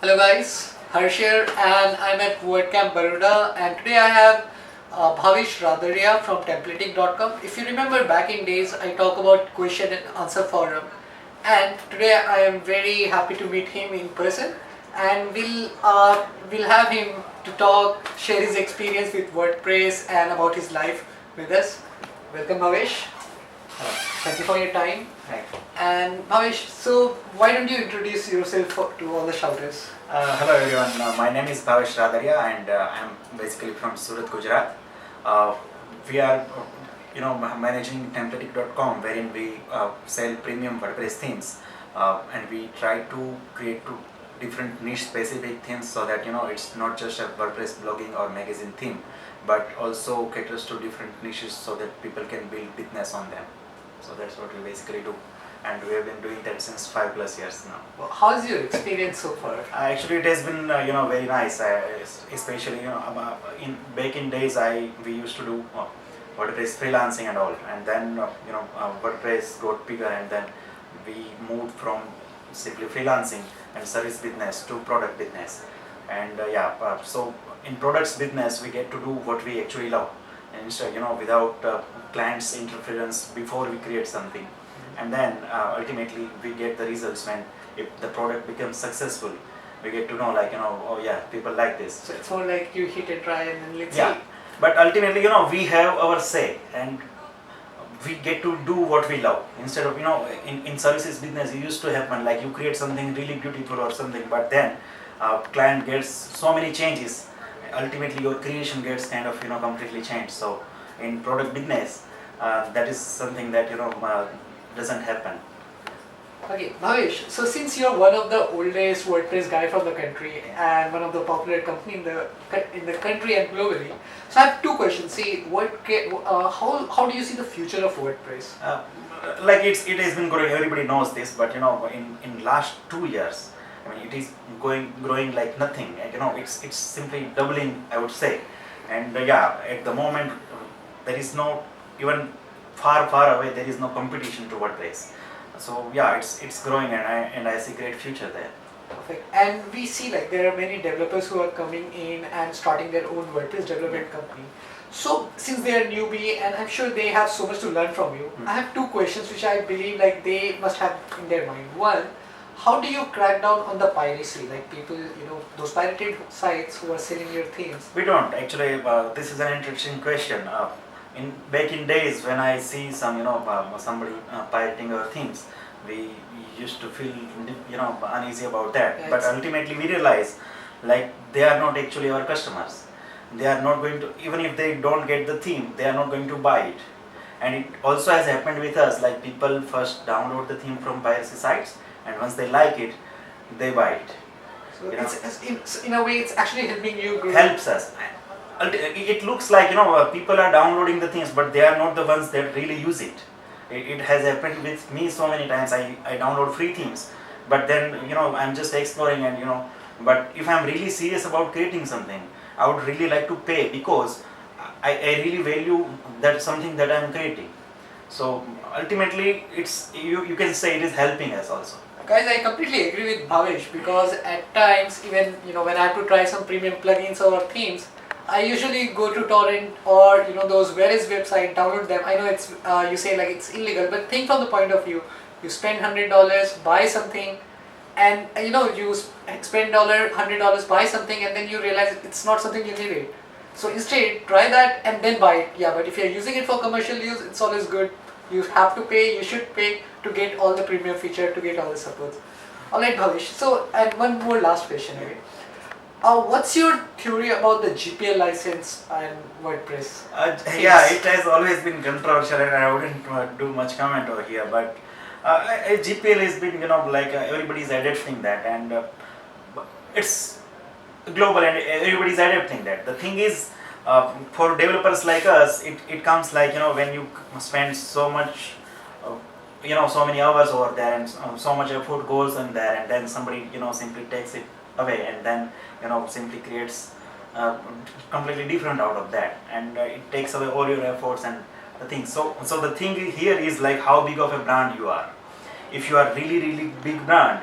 Hello guys, Harsh here and I'm at WordCamp Baroda, and today I have Bhavesh Radadiya from Templatic.com. If you remember back in days, I talk about question and answer forum, and today I am very happy to meet him in person, and we'll have him to talk, share his experience with WordPress and about his life with us. Welcome Bhavesh. Thank you for your time. Right. And Bhavesh, so why don't you introduce yourself to all the shouters? Hello everyone, my name is Bhavesh Radadiya and I'm basically from Surat, Gujarat. We are managing Templatic.com, wherein we sell premium WordPress themes, and we try to create two different niche specific themes so that it's not just a WordPress blogging or magazine theme, but also caters to different niches so that people can build business on them. So that's what we basically do, and we have been doing that since 5+ years now. Well, how's your experience so far? Actually, it has been very nice. Especially in back in days, we used to do WordPress freelancing and all, and then WordPress got bigger, and then we moved from simply freelancing and service business to product business. And so in products business, we get to do what we actually love, and instead without clients interference before we create something, and then ultimately we get the results when if the product becomes successful. We get to know oh yeah, people like this. So it's more like you hit and try and then let's Yeah, see. but ultimately we have our say, and we get to do what we love. Instead of in services business, it used to happen like you create something really beautiful or something, but then client gets so many changes. Ultimately your creation gets kind of completely changed. So in product business, that is something that doesn't happen. Okay, Bhavesh, so since you're one of the oldest WordPress guy from the country and one of the popular company in the country and globally, so I have two questions. See, how do you see the future of WordPress? Like it has been growing. Everybody knows this, but in last 2 years, I mean, it is growing like nothing. It's simply doubling, I would say. And at the moment, there is no, even far away, there is no competition to WordPress. So yeah, it's growing, and I see great future there. Perfect. And we see like there are many developers who are coming in and starting their own WordPress development company. So since they are newbie, and I'm sure they have so much to learn from you, I have two questions which I believe like they must have in their mind. One, how do you crack down on the piracy? Like people, those pirated sites who are selling your themes. We don't actually. This is an interesting question. Back in days when I see somebody pirating our themes, we used to feel uneasy about that. Yeah, but ultimately we realize like they are not actually our customers. They are not going to, even if they don't get the theme, they are not going to buy it. And it also has happened with us, like people first download the theme from piracy sites, and once they like it, they buy it. So in a way, it's actually helping you grow. Helps us. It looks like people are downloading the things, but they are not the ones that really use it. It has happened with me so many times. I download free themes, but then I'm just exploring, and but if I'm really serious about creating something, I would really like to pay, because I really value that something that I'm creating. So ultimately it's you can say it is helping us also. Guys, I completely agree with Bhavesh, because at times even when I have to try some premium plugins or themes, I usually go to torrent or those various websites, download them. I know it's you say like it's illegal, but think from the point of view, you spend $100, buy something, and you spend $100, buy something, and then you realize it's not something you needed. So instead, try that and then buy it. Yeah, but if you're using it for commercial use, it's always good. You have to pay, you should pay to get all the premium feature, to get all the supports. Alright Bhavesh, so and one more last question. Okay. What's your theory about the GPL license and WordPress? Yeah, it has always been controversial, and I wouldn't do much comment over here. But GPL has been, everybody is adapting that, and it's global, and everybody is adapting that. The thing is, for developers like us, it comes like when you spend so much, so many hours over there, and so much effort goes in there, and then somebody simply takes it away, and then simply creates completely different out of that, and it takes away all your efforts and the things. So the thing here is like how big of a brand you are. If you are really big brand,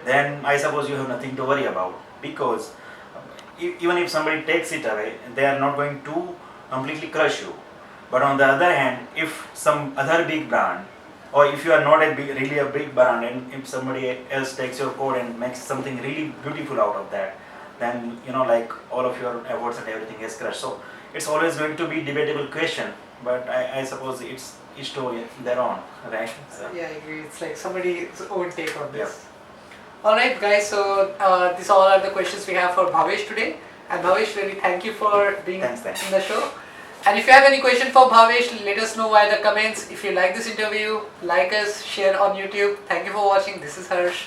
then I suppose you have nothing to worry about, because even if somebody takes it away, they are not going to completely crush you. But on the other hand, if some other big brand, or if you are not really a big brand, and if somebody else takes your code and makes something really beautiful out of that, then like all of your efforts and everything is crushed. So it's always going to be debatable question, but I suppose it's each to their own, right? So, Yeah, I agree. It's like somebody's own take on this. Yep. Alright guys, so these all are the questions we have for Bhavesh today. And Bhavesh, really thank you for being Thanks. in the show. And if you have any question for Bhavesh, let us know via the comments. If you like this interview, like us, share on YouTube. Thank you for watching. This is Harsh.